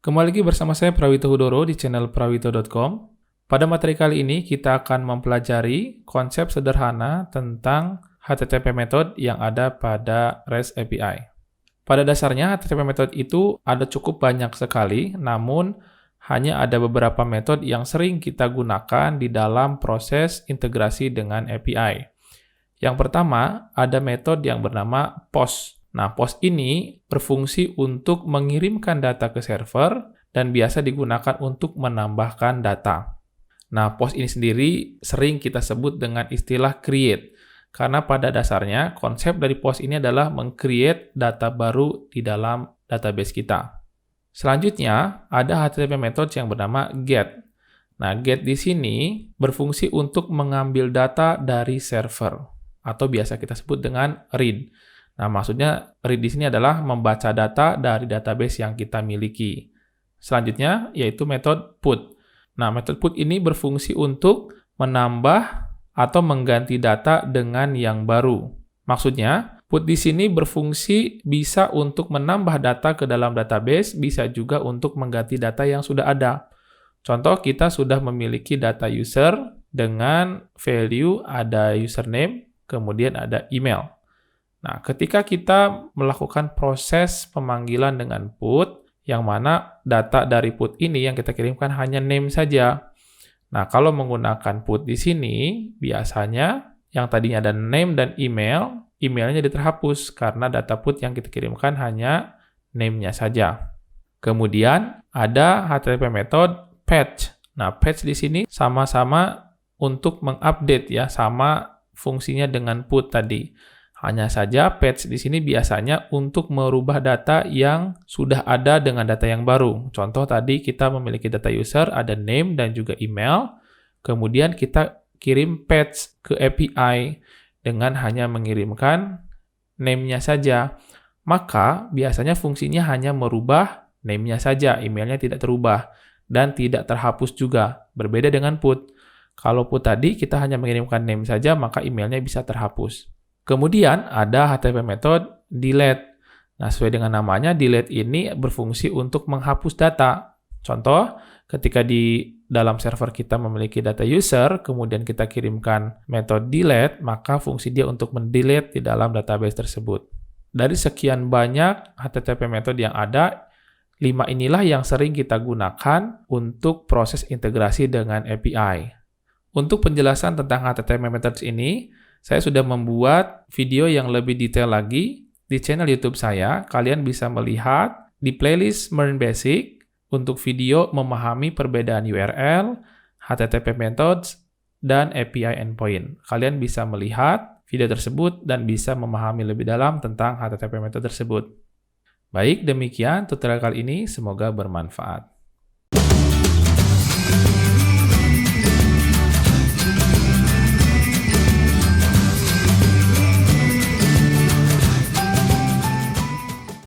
Kembali lagi bersama saya Prawito Hudoro di channel prawito.com. Pada materi kali ini kita akan mempelajari konsep sederhana tentang HTTP method yang ada pada REST API. Pada dasarnya HTTP method itu ada cukup banyak sekali, namun hanya ada beberapa metode yang sering kita gunakan di dalam proses integrasi dengan API. Yang pertama, ada metode yang bernama POST. Nah, POST ini berfungsi untuk mengirimkan data ke server dan biasa digunakan untuk menambahkan data. Nah, POST ini sendiri sering kita sebut dengan istilah create, karena pada dasarnya konsep dari POST ini adalah meng-create data baru di dalam database kita. Selanjutnya, ada HTTP method yang bernama GET. Nah, GET di sini berfungsi untuk mengambil data dari server, atau biasa kita sebut dengan read. Nah, maksudnya read di sini adalah membaca data dari database yang kita miliki. Selanjutnya, yaitu metode put. Nah, metode put ini berfungsi untuk menambah atau mengganti data dengan yang baru. Maksudnya, put di sini berfungsi bisa untuk menambah data ke dalam database, bisa juga untuk mengganti data yang sudah ada. Contoh, kita sudah memiliki data user dengan value ada username, kemudian ada email. Nah, ketika kita melakukan proses pemanggilan dengan put, yang mana data dari put ini yang kita kirimkan hanya name saja. Nah, kalau menggunakan put di sini, biasanya yang tadinya ada name dan email, emailnya terhapus karena data put yang kita kirimkan hanya name-nya saja. Kemudian ada HTTP method patch. Nah, patch di sini sama-sama untuk mengupdate ya, sama fungsinya dengan put tadi. Hanya saja patch di sini biasanya untuk merubah data yang sudah ada dengan data yang baru. Contoh tadi kita memiliki data user, ada name dan juga email. Kemudian kita kirim patch ke API dengan hanya mengirimkan name-nya saja. Maka biasanya fungsinya hanya merubah name-nya saja, emailnya tidak terubah dan tidak terhapus juga. Berbeda dengan put. Kalau put tadi kita hanya mengirimkan name saja, maka emailnya bisa terhapus. Kemudian ada HTTP method delete. Nah, sesuai dengan namanya, delete ini berfungsi untuk menghapus data. Contoh, ketika di dalam server kita memiliki data user, kemudian kita kirimkan metode delete, maka fungsi dia untuk mendelete di dalam database tersebut. Dari sekian banyak HTTP method yang ada, 5 inilah yang sering kita gunakan untuk proses integrasi dengan API. Untuk penjelasan tentang HTTP methods ini, saya sudah membuat video yang lebih detail lagi di channel YouTube saya. Kalian bisa melihat di playlist Learn Basic untuk video memahami perbedaan URL, HTTP methods, dan API endpoint. Kalian bisa melihat video tersebut dan bisa memahami lebih dalam tentang HTTP method tersebut. Baik, demikian tutorial kali ini. Semoga bermanfaat.